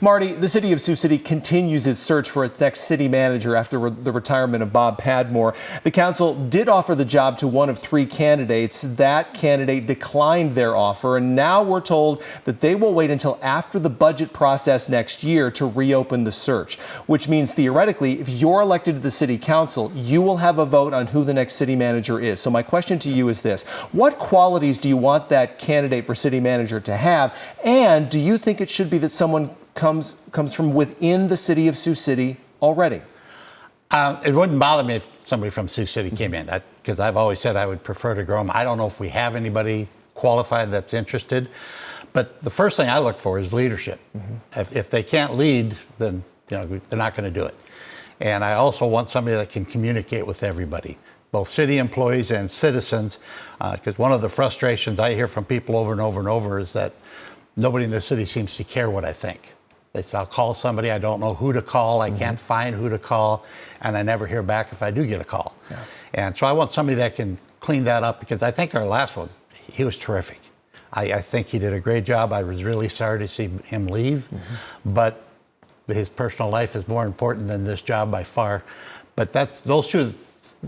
Marty, the city of Sioux City continues its search for its next city manager after the retirement of Bob Padmore. The council did offer the job to one of 3 candidates. That candidate declined their offer, and now we're told that they will wait until after the budget process next year to reopen the search, which means theoretically, if you're elected to the city council, you will have a vote on who the next city manager is. So my question to you is this: what qualities do you want that candidate for city manager to have, and do you think it should be that someone comes from within the city of Sioux City already? It wouldn't bother me if somebody from Sioux City came in, because I've always said I would prefer to grow them. I don't know if we have anybody qualified that's interested, but the first thing I look for is leadership. If they can't lead, then they're not going to do it. And I also want somebody that can communicate with everybody, both city employees and citizens, because one of the frustrations I hear from people over and over and over is that nobody in the city seems to care what I think. They say, I'll call somebody, I don't know who to call, I can't find who to call, and I never hear back if I do get a call. Yeah. And so I want somebody that can clean that up, because I think our last one, he was terrific. I think he did a great job. I was really sorry to see him leave, but his personal life is more important than this job by far. But those two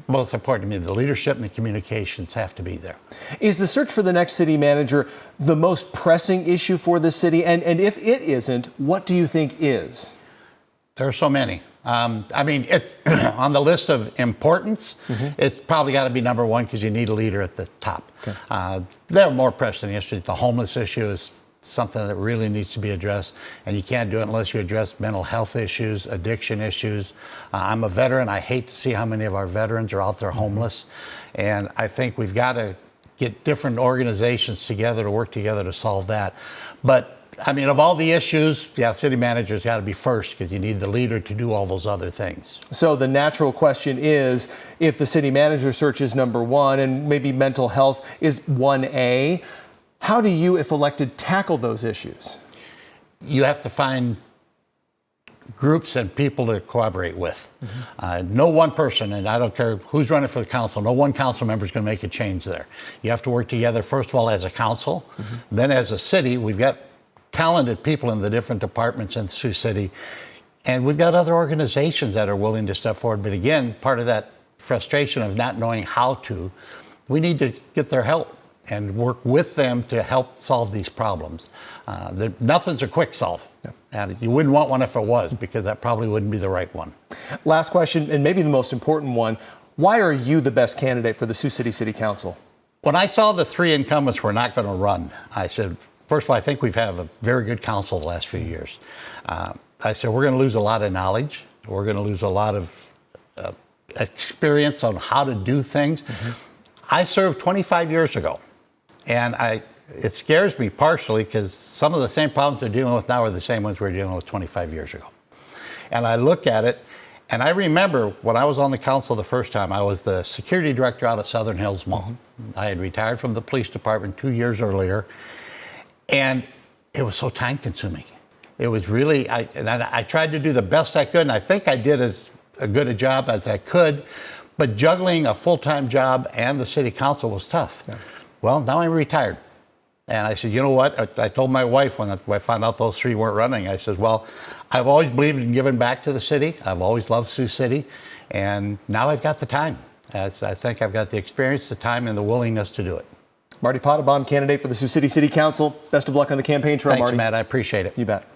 most important to me. The leadership and the communications have to be there. Is the search for the next city manager the most pressing issue for the city? And if it isn't, what do you think is? There are so many. I mean, it's on the list of importance, it's probably got to be number one, because you need a leader at the top. Okay. There are more pressing issues. The homeless issue is something that really needs to be addressed, and you can't do it unless you address mental health issues, addiction issues. I'm a veteran. I hate to see how many of our veterans are out there homeless, and I think we've got to get different organizations together to work together to solve that. But I mean, of all the issues, yeah, city manager's got to be first, because you need the leader to do all those other things. So the natural question is, if the city manager search is number one and maybe mental health is 1A, how do you, if elected, tackle those issues? You have to find groups and people to collaborate with. No one person, and I don't care who's running for the council, no one council member is going to make a change there. You have to work together, first of all, as a council. Then as a city, we've got talented people in the different departments in Sioux City, and we've got other organizations that are willing to step forward. But again, part of that frustration of not knowing how to, we need to get their help and work with them to help solve these problems. Nothing's a quick solve. And you wouldn't want one if it was, because that probably wouldn't be the right one. Last question, and maybe the most important one. Why are you the best candidate for the Sioux City City Council? When I saw the 3 incumbents were not going to run, I said, first of all, I think we've had a very good council the last few years. I said, we're going to lose a lot of knowledge. We're going to lose a lot of experience on how to do things. I served 25 years ago. And it scares me partially, because some of the same problems they're dealing with now are the same ones we were dealing with 25 years ago. And I look at it, and I remember when I was on the council the first time, I was the security director out of Southern Hills Mall. I had retired from the police department 2 years earlier, and it was so time consuming. It was really, I tried to do the best I could, and I think I did as good a job as I could, but juggling a full-time job and the city council was tough. Yeah. Well, now I'm retired. And I said, you know what? I told my wife when I found out those 3 weren't running, I said, well, I've always believed in giving back to the city. I've always loved Sioux City. And now I've got the time. I think I've got the experience, the time, and the willingness to do it. Marty Pottebaum, candidate for the Sioux City City Council. Best of luck on the campaign trail, Thanks, Marty. Matt. I appreciate it. You bet.